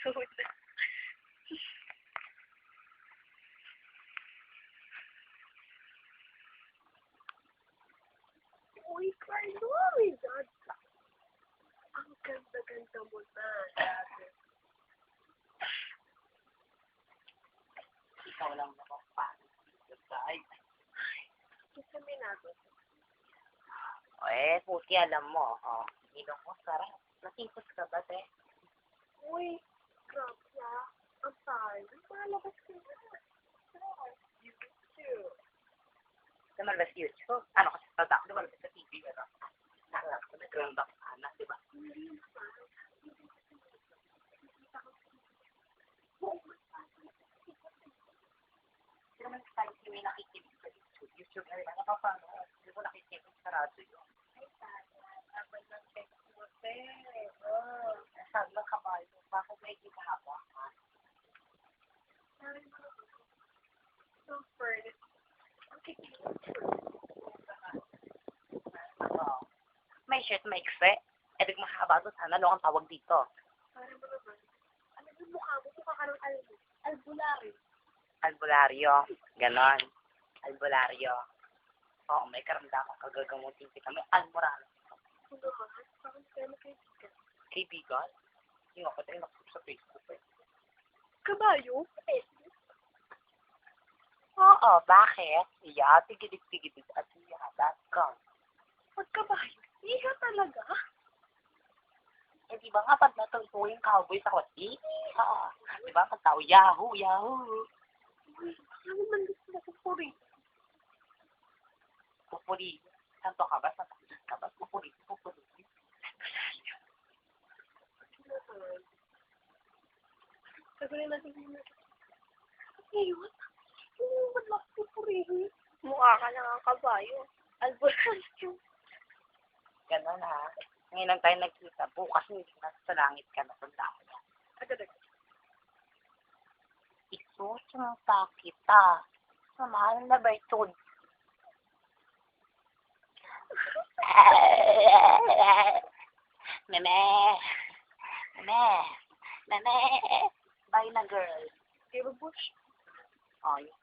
Tuhod na. Uy, Carlo, oh my God. Ang ganda-ganda mo na. Ikaw lang nakapagpalit. Ay, Isa minago. puti alam mo. Ilong mo, sarap. Natipos ka ba, te? Uy, grabe na. Ang tayo. Malabas ka na. YouTube. Lumalabas sa YouTube. Ano kasi tatak? Lumalabas sa TV, ano? Nag-ground up sana, di ba? Hindi naman. Hindi naman sa time may nakikinig sa YouTube. YouTube na rin. Napapano? Hindi mo nakikinig sa radyo yun. Ay, sana. Abay ng text mo, te. Oh. Sabi lang kabayo. Bakit may kinahaba? Sabi mo, so first, ang kikinig. May shirt, may ikse. Edig mahaba doon. Sana lang ang tawag dito. Para mo naman. Ano yung mukha mo? Mukha ka ng albularyo. Albularyo. Ganon. Albularyo. Oo, may karamdaman. Kagagamutin kita. May almoral. Ano naman? Parang kayo kaibigan. Kaibigan? Yung ako tayo nakusap sa Facebook eh. Kabayo? Facebook? Oo, bakit? Iya, tigidig-tigidig at iya.com. Pagkabayo? Iha talaga? Di ba nga pag natutuwa yung cowboy sa kotse? Oo. Di ba pag tao, yahoo, yahoo. Uy, ano man gusto mo kupuri? Pupuri. Santo ka ba? Santo ka ba? Pupuri. Pupuri. Sagunin natin yun. Ngayon? Ano naman lang pupurihin? Mukha ka na ang kabayo. Albularyo. Ganon ha. Ngayon lang tayo nagkita. Bukas hindi na sa langit ka na. Tanda mo yan. Agad-agad. Isusunta kita. Sa mahal na Bertod. Meme. Meme. Meme. Bye na girl. Kaya bush. Oh, yung